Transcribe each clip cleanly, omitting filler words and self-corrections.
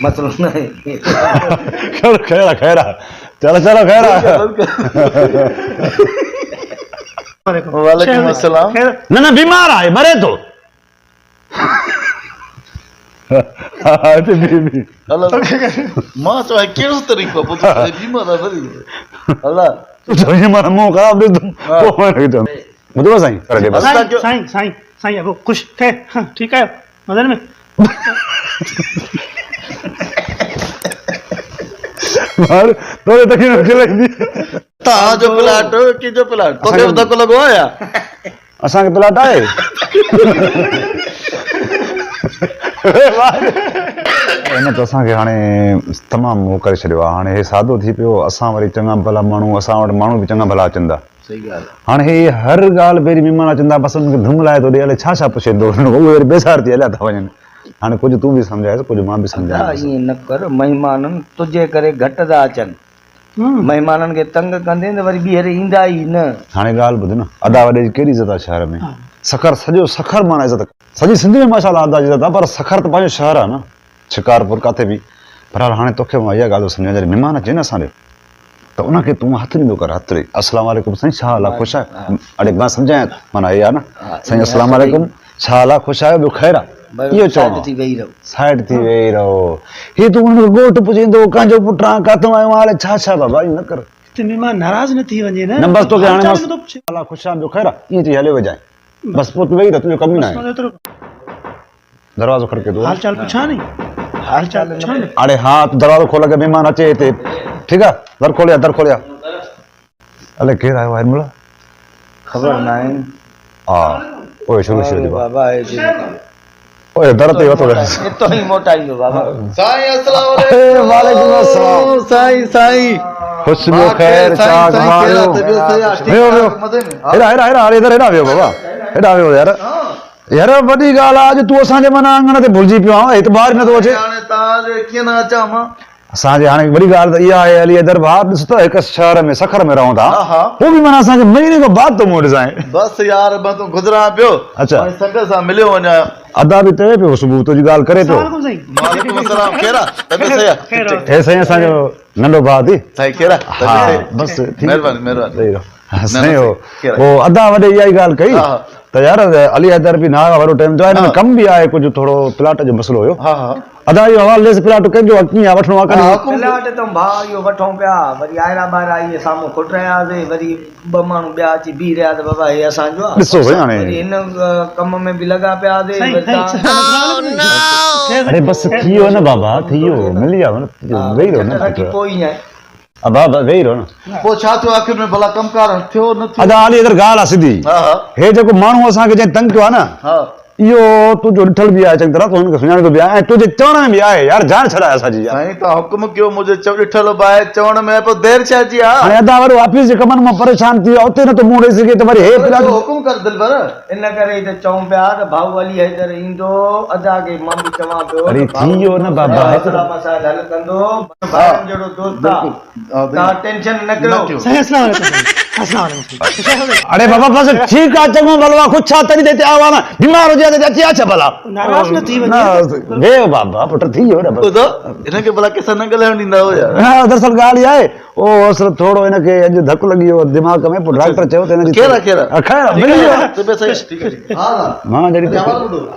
मसलो नहीं। खैरा खैरा चलो चलो खैरा। वालेकुम अस्सलाम। ना ना बीमार आहे मरे तो। मां चो कहिड़ो तरीक़ो पुछो बीमार आहे अल्लाह तो ये मारा मुंह खराब दे तुम को मारे तो बुधो साईं कर दे बस साईं साईं साईं वो खुश थे ठीक है मदन में मार तो तक न चलेंदी ता जो प्लाट की जो प्लाट तो के धक्को लगो आया असा के प्लाट आए इन तो असा के हाने तमाम वो करे छड़ियो हाने हे सादो थी पियो असा वरी चंगा भला मानू असा वट मानू भी चंगा भला अचंदा सही गाल हाने हे हर गाल बेरी मेहमान अचंदा बस उनके धुम लाए तो अले छा छा पुछे दो वो बेसार थी हलिया था वजन हाने कुछ तू भी समझाए कुछ मां भी समझाए ये न कर मेहमानन तुझे करे घट दा अचन मेहमानन के तंग कंदे न वरी बीहर इंदा ही न हाने गाल बुध न अदा वडे केड़ी इज्जत आ शहर में सखर सजो सखर माना इज्जत सजी सिंधी में माशाल्लाह अदा इज्जत आ पर सखर तो पांचो शहर आ ना शिकारपुर काथे भी पर हाने तोखे मां इहा गाल समझा जरे मेहमान अचे न असांजो तो उनके तू हथ नींदो कर हथ अस्सलाम वालेकुम साईं छा हाल आहे खुश आहे अड़े मां समझाया माना ये आ ना साईं अस्सलाम वालेकुम छा हाल आहे खुश आहे ॿियो ख़ैर आहे इहो चवणो थी वेही रहो साइड थी वेही रहो ही तू उन गोट पुछींदो कांजो पुटां काथों आयो हाले छा छा बाबा ई न कर ते मेहमान नाराज न थी वञे न नंबर तो के हाणे हाल चाल हाल आहे खुश आहे ॿियो ख़ैर आहे ईअं चई हले वजाए बस पोइ तू वेही रह तुंहिंजो कमु ई न आहे दरवाज़ो खड़के दो हाल चाल पूछा नहीं हाल चाल पूछा नहीं अरे हाँ तू दरवाज़ो खोल के मेहमान अचे हिते ठीक आहे दर खोलिया अले केरु आयो आहे हिनमहिल खबर ना है हा ओए शुरू दी बाबा है जी ओए दर ते वतो ये तो ही मोटाई हो बाबा साईं अस्सलाम वालेकुम वालेकुम अस्सलाम साईं साईं खुश ॿियो ख़ैर चाक मारियो वियो हेड़ा हेड़ा हेड़ा इधर हेड़ा वियो बाबा हेड़ा वियो यार वॾी ॻाल्हि आहे अॼु तूं असांजे माना आंगण ते भुलिजी पियो आहे एतबार नथो अचे हाणे तां कीअं न अचां मां असांजे हाणे वॾी ॻाल्हि त इहा आहे अली दरबार ॾिस त हिकु शहर में सखर में रहूं था हा पोइ बि माना असांखे महीने खां बाद तो मूं ॾिसां बस यार मां तो गुज़रां पियो अच्छा संग सां मिलियो वञा अदा बि चए पियो सुबुह तुंहिंजी ॻाल्हि करे पियो वालेकुम साईं वालेकुम अस्सलाम केरा तबियत सही आहे हे साईं असांजो नंढो भाउ थी साईं केरा हा बसि महिरबानी साईं हो अदा वॾे इहा ई ॻाल्हि कई त यार अली हैदर बि न आयो वारो टाइम जो आहे हिन कम बि आहे कुझु थोरो प्लाट जो मसलो हुयो हा हा अदा इहो हवाले लेस प्लाट कंहिंजो कीअं वठणो आहे कॾहिं प्लाट तो भाउ इहो वठूं पिया वरी आयरा ॿाहिरि आई साम्हूं खुट रहियासीं वरी ॿ माण्हू ॿिया अची बीह रहिया त बाबा हे असांजो आहे ॾिसो साईं हाणे वरी हिन कम में बि लॻा पियासीं साईं वरी तव्हां अरे बस थी वियो न बाबा थी वियो मिली वियो न वेही रहो न रखी पोइ ई आहे बाबा वेही रहो न पोइ छा थियो आख़िर में भला कमकार थियो न थियो अदा हाली इधर ॻाल्हि आहे सिधी हा हा हे जेको माण्हू असांखे जंहिं तंग कयो आहे न हा इहो तुंहिंजो ॾिठल बि आहे चङी तरह तूं हुनखे सुञाणींदो बि आहे ऐं तुंहिंजे चवण में बि आहे यार जान छॾाए असांजी यार साईं तव्हां हुकुम कयो मुंहिंजो ॾिठल बाहि चवण में पोइ देरि छा जी आहे हाणे अदा वारो ऑफिस जे कमनि मां परेशान थी वियो उते न तो मुंहुं ॾेई सघे त वरी हे प्लाट हुकुम कर दिलबर इन करे त चऊं पिया त भाऊ अली हैदर ईंदो अदा खे मां बि चवां पियो अरे थी वियो न बाबा मसइला मसाइल हल कंदो भाउनि जहिड़ो दोस्त आहे तव्हां टेंशन न कयो साईं अस्सलाम वालेकुम अस्सलाम वालेकुम अरे बाबा बस ठीकु आहे चङो भलो आहे कुझु छा तॾहिं त हिते आयो आहे न बीमार हुजे त अची अच भला नाराज न थी वञे न वेहो बाबा पुट थी वियो न बस ॿुधो हिनखे भला कंहिंसां न ॻाल्हाइण ॾींदा हो यार हा दरअसल ॻाल्हि इहा आहे ओ असल थोरो हिनखे अॼु धकु लॻी वियो दिमाग़ में पोइ डॉक्टर चयो त हिनजी केरा ख़ैर मिली वियो तबियत सही आहे, ठीकु आहे हा मां जॾहिं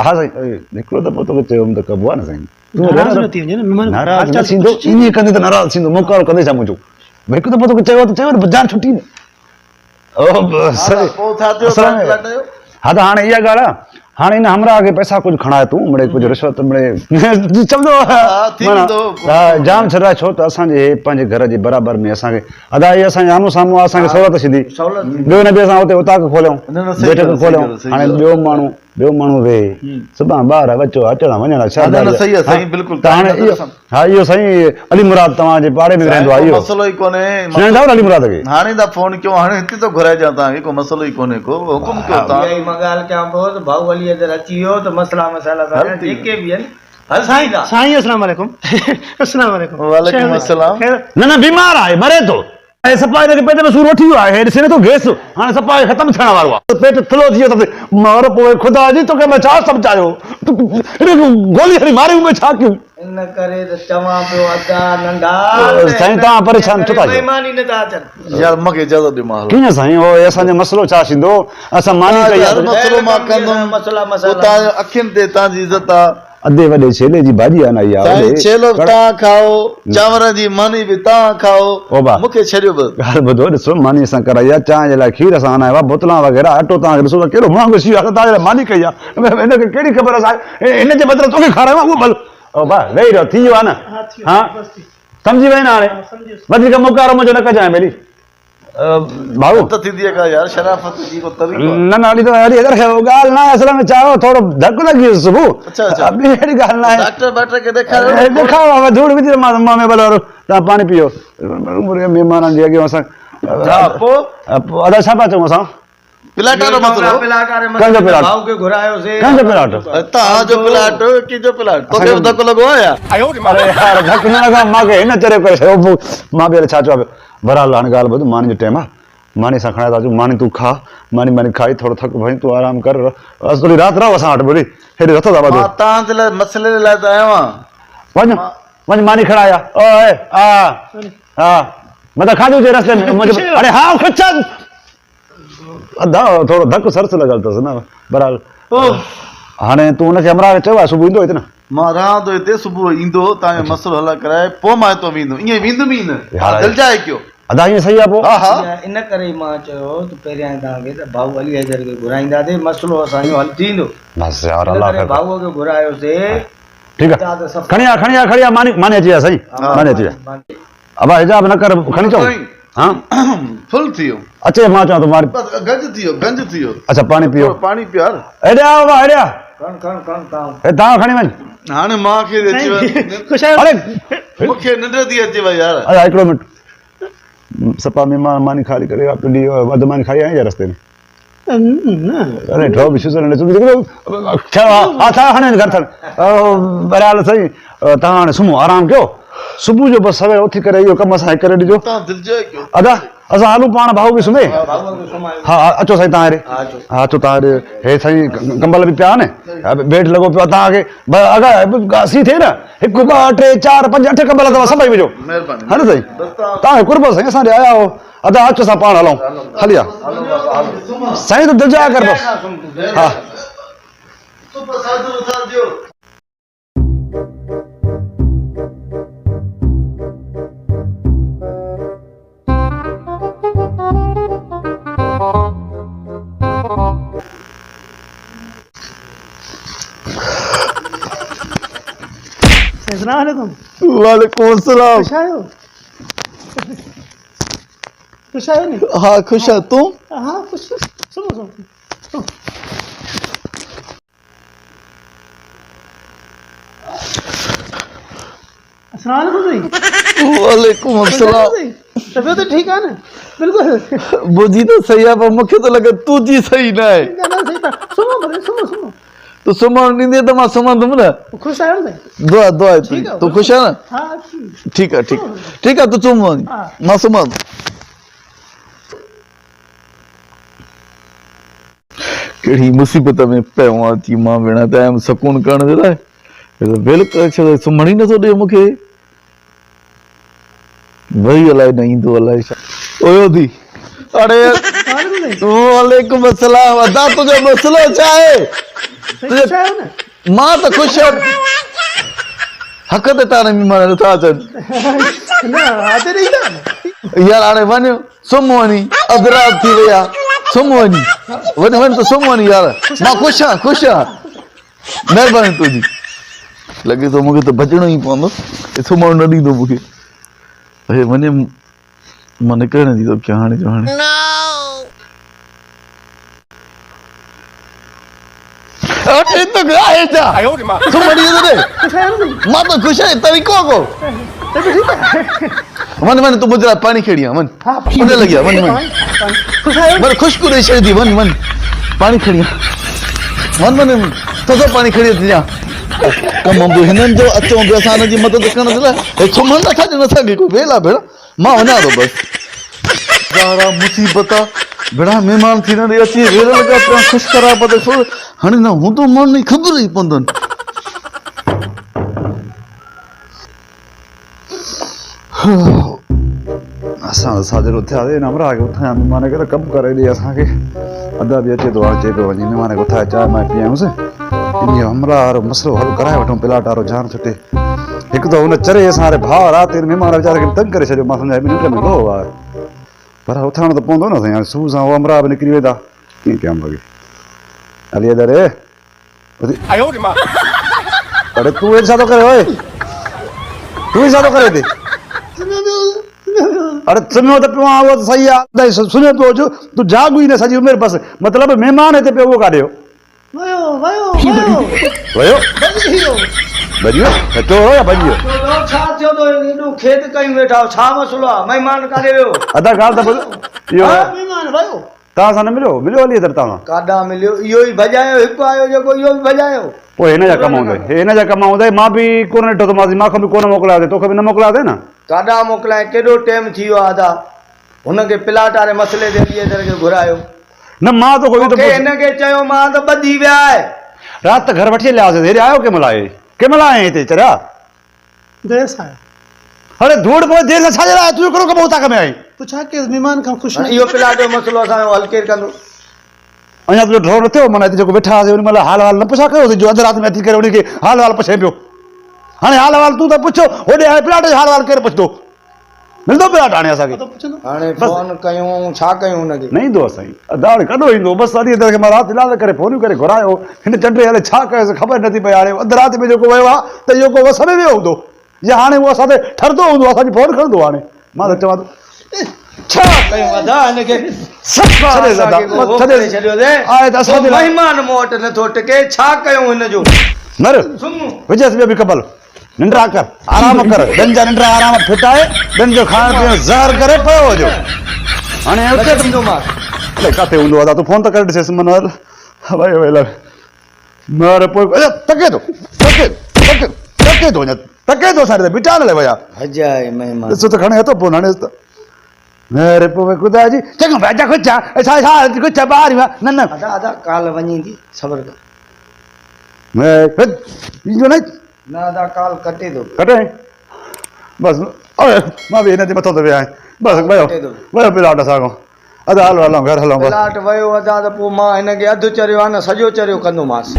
हा साईं हिकिड़ो दफ़ो तोखे चयो त कबो आहे न साईं नाराज न थी वञे न मेहमान नाराज़ न थींदो ईअं कंदे त नाराज़ थींदो मोकल कंदे छा मुंहिंजो भई हिकु दफ़ो तोखे चयो त चयो न जान छुटी न ओ सही पोइ छा थियो हा त हाणे इहा ॻाल्हि आहे हाणे हिन हमरा खे पैसा कुझु खणाए तूं मिड़े कुझु रिश्वत मिड़े चवंदो जाम छॾाए छो त असांजे पंहिंजे घर जे बराबरि में असांखे अदा इहे असांजे आम्हूं साम्हूं असांखे सहूलियत सिधी ॿियो न बि असां हुते उतां खोलियूं बैठक खोलियूं हाणे ॿियो माण्हू वेहे सुभाणे ॿार बचो अचण वञण छा हाणे हा इहो साईं अली मुराद तव्हांजे पाड़े में रहंदो आहे इहो मसलो ई कोन्हे सुञाणींदा अली मुराद खे हाणे था फोन कयो हाणे हिते तो घुराइजां तव्हांखे को मसलो ई कोन्हे को हुकुम कयो तव्हां इहा ई मां ॻाल्हि कयां पियो त भाऊ अली हैदर अची वियो त मसला मसाइला जेके बि आहिनि हल साईं साईं अस्सलाम वालेकुम अस्सलाम वालेकुम वालेकुम अस्सलाम न बीमार आहे मरे थो सफ़ा हिनखे पेट में सूर वठी वियो आहे ॾिसे नथो गैस हाणे सफ़ा ख़तमु थियण वारो आहे पेट थुलो थी वियो त मार पोइ ख़ुदा जी तोखे मां छा सम्झायो गोली हली मारियूं छा कयूं इन करे त चवां पियो अदा नंढा साईं तव्हां परेशान छो था थियो? महिमान ई नथा अचनि यार मूंखे इजाज़त ॾे मां कीअं साईं ओ असांजो मसलो छा थींदो असां मानी कई हर आहे मसलो मां कंदुमि मसला तव्हांजो अखियुनि ते तव्हांजी इज़त आहे अधे वॾे छेले जी भाॼी आहे न इहा साईं छेलो तव्हां खाओ चांवर जी मानी बि तव्हां ओ खाओ बा। मूंखे छॾियो बि ॻाल्हि ॿुधो ॾिसो मानी असां कराई आहे चांहि जे लाइ खीर असां आणायो आहे बोतलां वग़ैरह अटो तव्हांखे ॾिसो त कहिड़ो महांगो शइ आहे तव्हांजे लाइ मानी कई आहे हिनखे कहिड़ी ख़बर आहे हिन जे बदिरां तोखे खारायो आहे उहो भल ओ भाउ वेही रहो थी वियो आहे न हा सम्झी वई न हाणे वधीक मुकारो मुंहिंजो न कजांइ पहिरीं भाऊ त थींदी आहे का यार शराफ़त जी को तरीक़ो आहे। न न हली त हली ॻाल्हि न आहे असल में छा थोरो धकु लॻी वियुसि सुबुह अच्छा, अच्छा। ॿी अहिड़ी ॻाल्हि न आहे डॉक्टर वाक्टर खे ॾेखारियो ॾेखारो धूड़ विझी मां में भले वारो तव्हां पाणी पीओ महिमाननि जे अॻियां असां पोइ अदा छा पिया चऊं असां प्लाट वारो मसलो कंहिंजो प्लाट? भाऊ खे घुरायोसीं कंहिंजो प्लाट तव्हांजो प्लाट कंहिंजो प्लाट तोखे बि धक्को लॻो आहे या अरे यार धकु न लॻा मूंखे हिन चरे करे छॾियो पोइ मां बि छा चवां पियो बहरहाल हाणे ॻाल्हि ॿुध मानी जो टाइम आहे मानी सां खणाए था अचूं मानी तूं खा मानी खाई थोरो थकु भई तूं आराम कर थोरी राति रहो असां वटि भली हेॾे रथो था मां ॿधो तव्हांजे लाइ मसइले लाइ त आयो आहियां वञ मानी खणाया ओए हा मतिलबु खाधो जे रस्ते में अरे हा खचा अदा थोरो धकु सरस लॻल अथसि न बहरहाल हाणे तूं हुनखे अमरा चयो आहे सुबुह ईंदो हिते न मां रहां थो हिते सुबुह ईंदो तव्हांजो मसइलो हल कराए पोइ मां हितो वेंदुमि ईअं वेंदुमि ई न यार। दिलजाए कयो अदा ईअं सही आहे पोइ हा हा इन करे मां चयो त पहिरियां तव्हांखे त भाऊ अली हैदर खे घुराईंदासीं मसइलो असांजो हल थींदो बसि यार इन अलाह करे ख़ैर भाऊअ खे घुरायोसीं ठीकु आहे खणी आ मानी अची विया साईं मानी अची विया अबा हिजाब न कर खणी चऊं हाँ फुल थी वियो अचे मां चवां थो बसि गंज थी वियो अच्छा पाणी पीओ थोरो पाणी पियार हेॾे आओ बा हेॾे आ खण हे तव्हां खणी वञ हाणे मां खे अची वञ ख़ुशि आहियो अरे मूंखे निंड थी अचेव यार अरे हिकिड़ो मिंट सपा में मानी खाली करे पिंडी वधि मानी खाई आई रस्ते में अरे ठो बि छा हा छा हाणे घर थण बहरहाल सही तव्हां हाणे सुम्हो आराम कयो सुबुह जो बसि सवेल उथी करे इहो कमु असां करे ॾिजो तव्हां दिलजाए कयो अदा असां हलूं पाण भाऊ बि सुम्हे भाऊअ खे सुम्हायो हा अचो साईं तव्हां हेॾे हा अचो तव्हां हेॾे हे साईं कंबल बि पिया आहिनि बेड लॻो पियो आहे तव्हांखे अगरि सी थिए न 1 2 3 4 5 8 कंबल अथव सभई विझो महिरबानी हा न साईं तव्हांखे कुर्ब साईं असां ॾे आया हो अदा अचो असां पाण हलूं हली आ साईं त दिलि जा कर बसि हा सुबुह साजो उथारिजो अस्सलाम वालेकुम वालेकुम अस्सलाम ख़ुशि आहियो ख़ुशि आहियो नी हा ख़ुशि आहे तूं हाँ ख़ुशि सुनो अस्सलाम वालेकुम जी वालेकुम अस्सलाम तबियत ठीक है ना बिल्कुल बुझी तो सही आहे पर मूंखे तो लॻे तूं जी सही न आहे गाना सही था सुनो भले सुनो तूं सुम्हण ॾींदे त मां सुम्हंदुमि न खुश आहियो ना दुआ ठीक है तूं ख़ुशि आहे न हाँ ठीक आहे ठीक आहे तूं सुम्ह हा। मां सुम्हंदुमि कहिड़ी मुसीबत में पियो आहे थी मां भेण त आयमि सुकून करण जे लाइ वेल करे छॾियो सुम्हण ई नथो ॾे मूंखे वरी अलाए न ईंदो अलाए छा ओयो दी अरे वालेकुम अस्सलाम अदा तुंहिंजो मसइलो छा आहे खुश आहियो ना मां त ख़ुशि आहियां हक़ ते तारे महिमान नथा अचनि ना आते नहीं था यार हाणे वञ सुम्ह वञी अधु राति थी वई आहे सुम्ह वञी वञ त सुम्ह वञी यार मां ख़ुशि आहियां महिरबानी तुंहिंजी लॻे थो मूंखे त बचणो ई पवंदो सुम्हण न ॾींदो मूंखे हे वञे मां निकिरण नथी थो कयां हाणे जो हाणे मां त ख़ुशि आहियां तरीक़ो को वञ तूं मुंहिंजे लाइ पाणी खणी आ वञ उन लॻी आहे वञ ख़ुशबू ॾेई छॾी वञ पाणी खणी आ वञ थधो पाणी खणी अची जा कम बि हिननि जो अचूं बि असां हिनजी मदद करण जे लाइ सुम्हण नथा ॾियनि असांखे कोई वेल आहे भेण मां वञा थो बसि मुसीबत आहे भेणा महिमान थी न अची वेल लॻा पिया ख़ुशि करा पिया हाणे न हूंदो माण्हू ख़बर ई पवंदनि असां साजरो थियासीं हमरा के उथां महिमान खे त कमु करे ॾे असांखे अदा बि अचे थो हाणे चए पियो वञी महिमान खे उथाए चांहि मां पीआयूंसि इन हमरा वारो मसइलो हल कराए वठूं प्लाट वारो जान छुटे हिकु त हुन चरे असां हाणे भाउ राति महिमान वीचारे खे तंग करे छॾियो मां सम्झां ॿिनि मिंट में लो आहे पर उथाइणो त पवंदो न साईं हाणे सुबुह सां उहो हमरा बि निकिरी वेंदा कीअं कयां भॻे हली दरे अरे तूं हे छा थो करे ओए तूं ही छा थो करे हिते अरे सुम्हियो त पियो आहे उहो त सही आहे सुम्हियो पियो हुजो तूं जाॻू ई न सॼी उमिरि बसि मतिलबु महिमान हिते पियो उहो काॾे वियो भॼी वियो सचो हो या भॼी वियो छा थियो तो एॾो खेत कयूं वेठा छा मसलो आहे महिमान काॾे वियो अदा ॻाल्हि त ॿुध इहो महिमान वियो तव्हां सां न मिलियो हली अथव तव्हां काॾा मिलियो इहो ई भॼायो हिकु आयो जेको इहो बि भॼायो पोइ हिन जा कम हूंदा हिन जा कम हूंदा मां बि कोन ॾिठो त मां बि कोन मोकिलियासीं तोखे बि न मोकिलियासीं न काॾा मोकिलाए केॾो टाइम थी वियो आहे अदा हुनखे प्लाट वारे मसइले ते ॿिए तरह खे घुरायो न मां त कोई हिनखे चयो मां त ॿधी विया आहे राति त घर वठी हलियासीं हेॾे आयो कंहिं महिल आहे कंहिं महिल आए हिते चरिया देर सां आयो अरे धूड़ पोइ देरि सां छाजे लाइ तुंहिंजो कहिड़ो कमु हुतां कमु आई पुछा के महिमान खां ख़ुशि न इहो प्लाट जो मसइलो असांजो हल केरु कंदो अञा तुंहिंजो ड्रो न थियो माना हिते जेको वेठा हुआसीं महिल हाल न पुछा कयो जो अधु राति में अची करे उनखे हाल पुछे पियो हाणे हाल तूं त पुछो होॾे हाणे प्लाट जो हाल केरु पुछंदो मिलंदो प्लाट हाणे असांखे हाणे फोन कयूं छा कयूं हुनखे न ईंदो असां हाणे कॾो ईंदो बसि अॼु तरह मां राति इलाज करे फोनियूं करे घुरायो हिन चंडे हले छा कयोसि ख़बर नथी पई हाणे अधु राति में जेको वियो आहे त इहो को समय वियो हूंदो या हाणे उहो असां ते ठरंदो हूंदो असांजी फोन खणंदो हाणे मां त चवां थो छा कयूं अदा हिनखे महिमान मूं वटि नथो टिके छा कयूं हिनजो नर विझसि ॿियो बि कबल निंड्रा कर आराम कर ॿियनि जा निंड्रा आराम फिटाए ॿियनि जो खाइण पीअण ज़हर करे पियो हुजो हाणे सम्झो मां किथे हूंदो आहे तूं फोन त करे ॾिसेसि मनोहर पोइ टके थो टके थो असां बीटा न विया हजाए महिमान ॾिसो त खणे हथो पोइ हाणे मेरे पोइ ख़ुदा जी चङो भाई कुझु आहे छा कुझु आहे ॿाहिरि न न अदा अदा काल वञी थी सबर कर ईंदो न न अदा काल कटे थो कटे बसि मां बि हिन जे मथां थो विया बसि वियो प्लाट असां खां अदा हलो घर हलूं प्लाट वियो अदा त पोइ मां हिनखे अधु चरियो आहे न सॼो चरियो कंदोमांसि